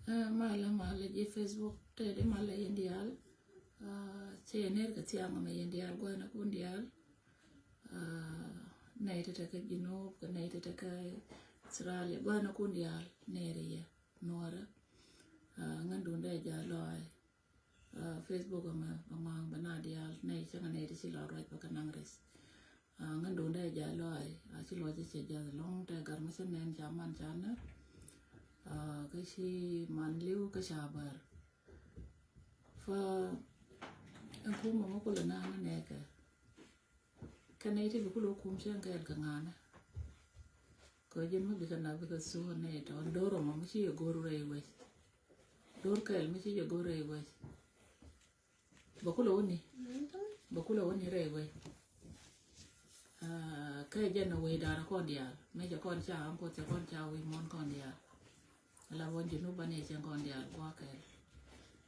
mala je Facebook tede mala yendial che ener ka tianga ma yendial gwana kundial naitete ka Junub ka naitete ka Australia gwana kundial neriya nora ngandunda ja loy Facebook ma bangang banadial nei changa nei si lo right pa kanangres ngandunda ja loy si lo che ja long ta gar ma sen nen jaman jana cái gì man liu cái sabar fa aku mau ko lana na neka kanai te ko lo kum sen ka ga ngana ko jen mo bi kana bi ka su ne to doro mo mi ye goru re we dor ka el mi ye goru re we ba ko lo ni re we ka jen na we da ko dia me ja kon cha am ko cha kon cha we mon kon dia la won Junub bane chen kon dia kwa ka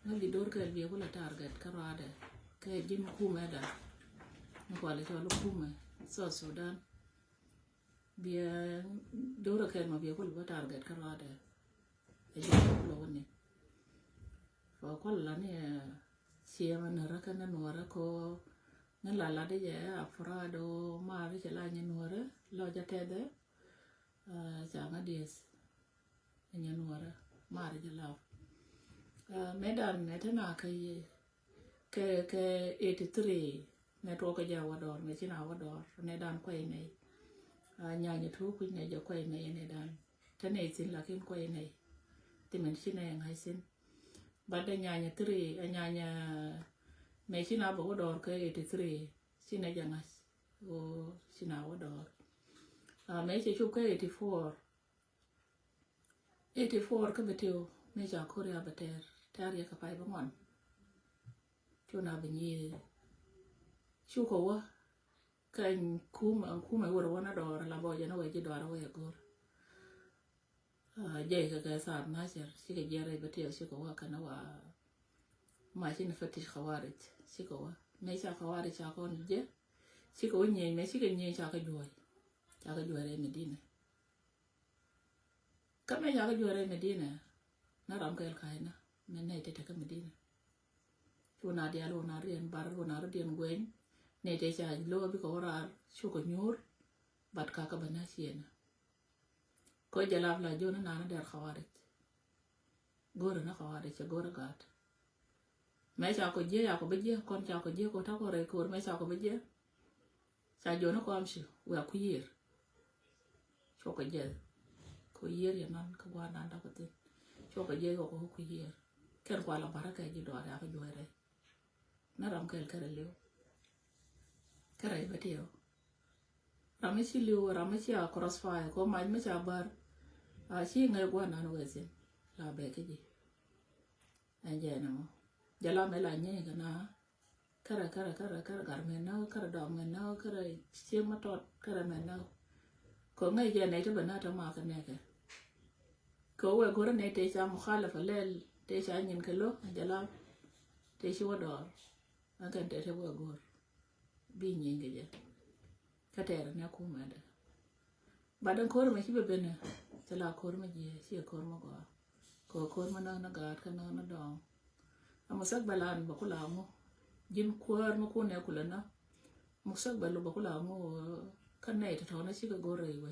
no di dor ka bi ko la target karade ka jin kuma da no ko le to lo kuma so Sudan bia dor ka ma bi ko la target karade e jin ko lo ni fa ko la ne sia man ra ka na no ra ko na la de ya afrado ma ri la ni no ra lo ja te de cha ma des nyanwara mari de law medan netana ke 83 netwo ka ja wador me china wador nedan kwai nei nyanya thu ku ne jo kwai nei nedan tane sin la kin kwai nei timen china ngai sin bada nyanya 3 nyanya me china bo wador ke 83 china jangas o china wador me che chu ke 84 ka beteo me ja korea beter taria ka pai bangon chuna benyi chu ko wa kan kuma wora wana dor la boja na weje dor we gor je ka sa na ser shi ka jere beteo shi ko wa kana wa ma shi na fatish khawarij shi ko wa me sha khawarij cha ko je shi ko nye me shi ka nye cha ka joy Medina kama ya ga jore Medina na ram kel kaina men nei te ka Medina chuna dia lo na rien bar lo na rien gwen nei te cha lo bi ko ra chu ko nyur bat ka bana siena ko jalab la jona na der khawarij gora na khawarij cha gora gat me cha ko je ya ko be je kon cha ko je ko ta ko re ko me cha ko be je cha jona ko amshi wa ku yir chu ko je ko yer ya nan ko wa nan da ko te cho ko je ko ko yer ker ko la baraka ji do ara ko jore na ram kel kare lew kare beteo ram si lew ram si a crossfire ko ma me cha bar a si ngai ko na no wese la be ke ji anje na mo jala me la nye kana kare gar me na kare do me na kare si ma tot kare me na ko ngai je nei to bana to ma ka ne ke ko we gore ne te cha mukhalafa lel te cha nyin ke lo jala te shi wador akan te we gor bi nyin ge je ka te ne ku ma da badan ko me shi be bene tala ko me je shi ko ma ko ma na ga ka na do amusak balan ba kula mo jin ko ma ko ne kula na musak balu ba kula mo kan nei to na shi ga gore we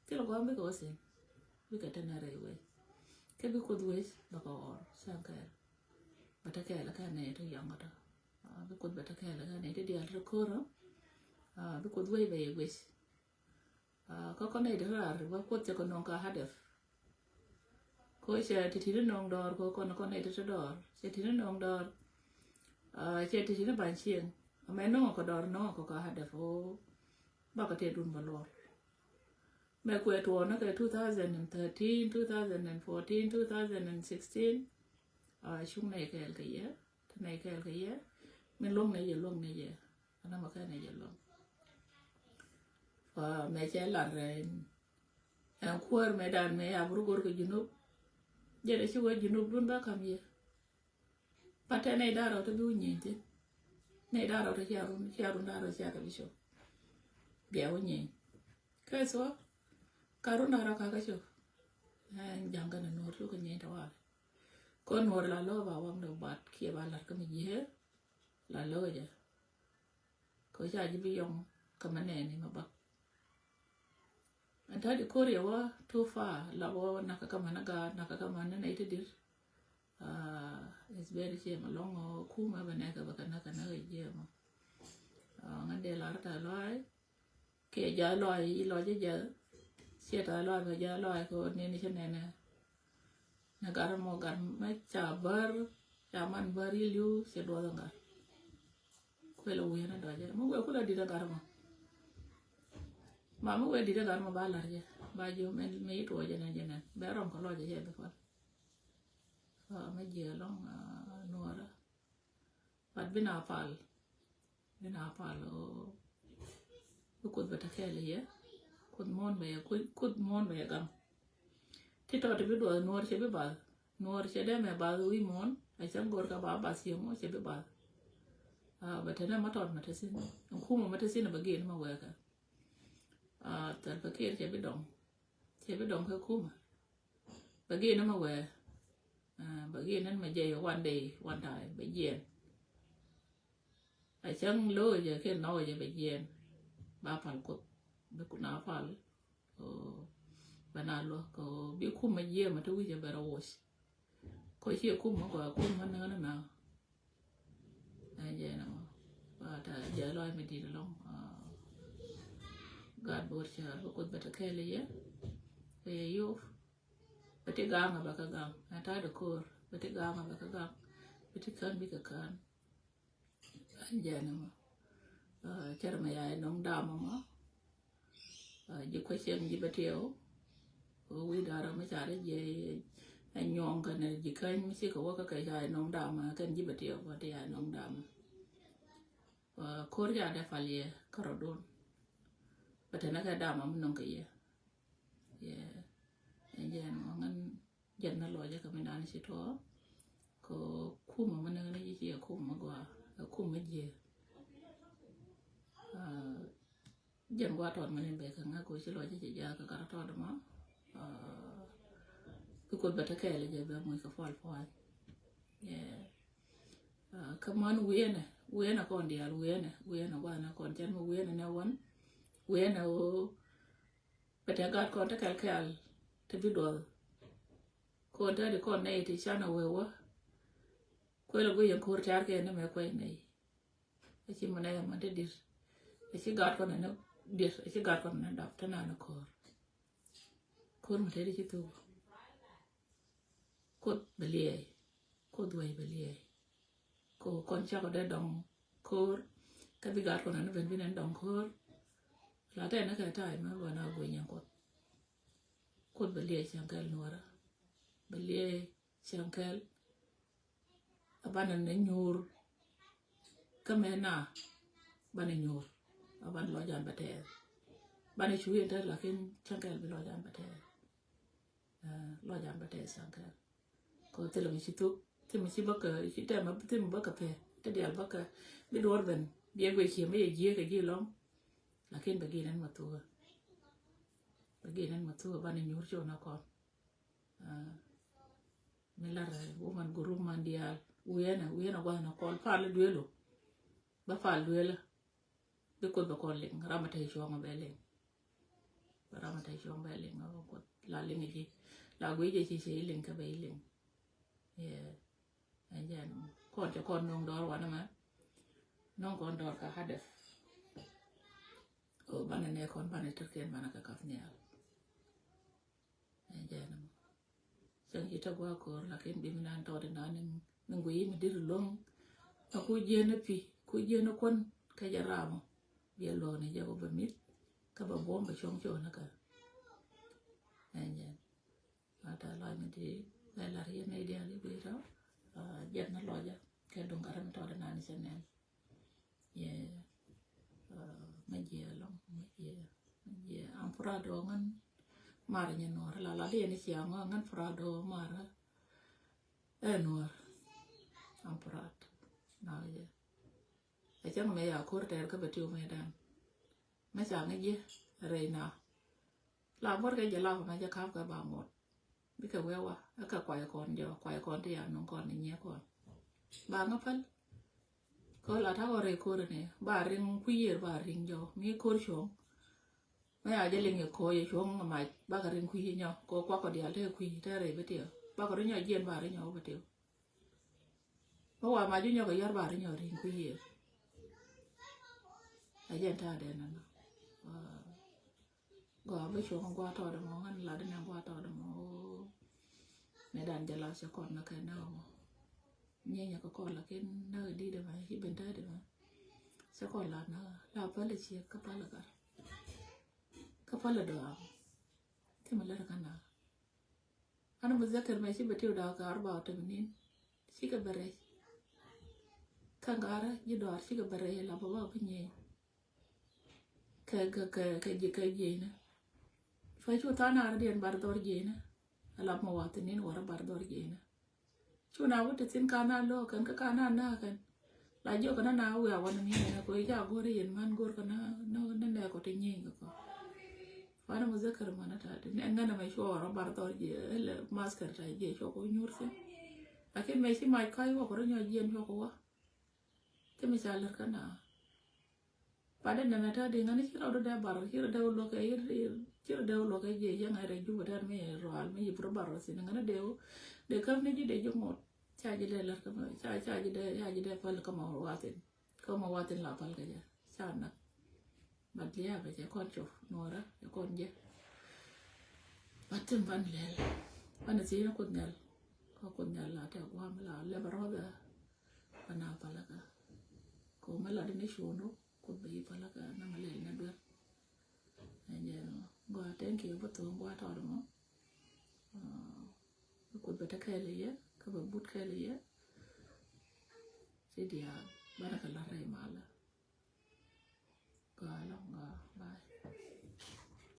ke lo ga me go se bi ka tana rewe ke bi ko duwe ba ko or sankar bata ke la ka ne to yangata bi ko bata ke la ka ne de dia ro ko ro bi ko duwe be we ko ne de ra ba ko te ko non ka hadef ko che ti nong dor ko ne de dor che ti nong dor che ti ban chien me no ko dor no ko ka hadef o ba ka te dun ba lor me kwe to na ke 2013 2014 2016 shung nei ke ye nei ke ye men long nei ye ana ma ka nei ye long me che la re en kwar me dan me abru gor ke Junub je de chi we Junub dun ba kam ye pate nei daro to du nyente nei daro to charun daro cha ka bisho bia wo nyen ke so karuna ra ka cho jang kana nor lu ka nyeta wa ko nor la lo ba wang do bat kia ba lar ka mi ye la lo ja ko ja ji bi yong ka mane ni ma ba anta di korea wa too far la wo nakaka managa nakaka manana ite dir it's very shame long kuma banaka bakana kana je ma ngande la ta loi ke ja loi lo je ja sia ta loi ba ja loi ko ni ni chene na gar mo gar ma cha bar cha man bari liu se do nga ko lo wi na do ja mo ko la di da gar ma mo we di da gar ma ba la je ba jo men me to je na ba rom ko lo je be ko ma je long no ra pat bina pal o ko bata kele ye kud mon be gam ti to be do nor che be ba nor che de me ba wi mon ai sam gor ka ba si mo che be ba bata na ma tot ma te sin ku mo ma te sin ba ge ma we ka tal ba ke che be dong ka ku ma ba ge na ma we ba ge nan ma je one day one time ba je ai sam lo je ke no je ba je ba pal ko be ku na pal banalo ko bi ku ma je ma to wi je ba ro ko chi ku ma ko ku ma na na ai je na ba ta je lo mi di long God bor cha ko bata kele ye yo bati gama ba ka gam ata da kor bati gama ba ka gam bati kan bi ka kan an je na ma char ma ya nong da ma je ko chen ji bateo ko wi da ra ma cha re je an nyong ka ne ji kan mi si ko wa ka ka ya nong da ma kan ji bateo ba ti ya nong da ma kor ya da falye karodon bata na ka da ma mun nong ka ye an je na ngan jen na lo je ka mi na ni si to ko kuma mun na ni ji ko ma gwa kuma je jen gwa tot man be ka nga ko si lo je ja ka ka tot ma ko bata ka le je ba mo ka fal fal ka man we na kon dia we na gwa na kon jen mo we na won we na o bata ga kon ta ka te bi do ko ta de kon nei ti chana we wa ko lo go yan ko tar ke na me ko nei e ci mo na ma de dir e ci ga kon na dir e ci ga kon na da ta na ko mo te ci to ko belie ko duai belie ko kon cha ko de dong ko ka bi ga kon na ben bin dong ko la ta na ka ta ma wa na go nyan ko belie changal nora belie changal abana na nyur kamena bana nyur aban lo jan bate bana chuye ta lakin changal bi lo jan bate changal ko tele mi situ ti mi sibaka ti ta ma ti mi baka pe ta dia baka bi dor ben bi go chi me ye ka gi long lakin bagi nan matu bana nyur jo na ko melara woman guru mandia uyena wana kol fal duelo ba fal duela be ko ba kol ling ramata hi shonga beleng ko la lingi ji la gwe je chi ling ka be ling ajan kon te kon nong dor wana ma nong kon dor ka hadef o bana ne kon bana terken bana ka kafnial ajan sang kita gua ko lakin biminan to de nanen ngui mi dir long aku je na pi ku je na kon ka jaramo bi lo ne jago ba mit ka ba bomba chong cho na ka anya ata la mi di la ri ne dia li bi ra jet na lo ja ke dong garan to de nan senen ye ma je long ma je ampura do ngan mara nya nor la dia ni sia ngan frado mara nor ampurat na ye e chang me ya ko ter ka betu me dan me sa ngi je reina la bor ke je la ma je ka ba mot biết cái quẹo à cái quài con thì ăn nông con này nhé con bà ngáp phân có là tháo rồi cô rồi nè bà riêng quy er bà riêng jo mi cô xuống mấy ai chơi liền cô ấy xuống mà bà cái riêng quy nhau cô qua có đi ăn quy thế rồi biết tiêu bà có đứa nhỏ giên bà đứa nhỏ biết tiêuเพราะว่ามายุ่งยากกับยาบ้าที่ยอดทิ้งคุยไอ้เจ้าท่าเดินนั่นก็ไม่ชัวร์ของกว่าต่อเดิมงั้นหลานนั่งกว่าต่อเดิมในด่านจะลาสักก่อนนะแค่นั้นเนี่ยอย่างก็ก่อนละแค่นั้นดีเดี๋ยวไหมที่เป็นได้เดี๋ยวไหมสักก่อนลานะลาเพื่อเลยเชียร์ก็พอละกันก็พอละเดี๋ยวที่มันเล่นกันนะอันนั้นมันจะเกิดไม่ใช่ไปเที่ยวดาวกับอาร์บาวแต่มันนี่สิกับอะไรkangara jidor ci ga bare la baba ko ñe ka jeyna fay ci tana den bar dor jeyna ala mo wat nin wara bar dor jeyna ci na wote tin kana lo kan ka kana na kan la jo kana na wa wan ni na ko ja gore yen man gor kana no ne ko te ñe ko wana mo zakar mana ta de ngana mai sho wara bar dor je le masker ta je sho ko ñurse akin mai ci mai kai wa ko ño jen sho ko wa cái mình xài lật cái nào, phải đến ngày ta đi ngay chỉ đâu đó bảo chỉ đâu lo cái chỉ đâu lo cái gì chẳng hay là chú vật ăn mấy rồi mấy gì bữa bảo xin ngay đều để các mấy cái để cho một cha gì đây lật cái mà cha gì đây phải là cái màu hoa tiền là phải cái gì cha nè bật lia về cái con chuột nồi đó cái con gì bật chân van lẹ van là gì nó con nhල් là theo qua mới là lấy bảo rồi van nào phải là cái ko mala de ne shono ko be pala ka na male na do anya go thank you but to go ta do mo ko be ta kale ya ka ba but kale ya sai dia baraka la rai mala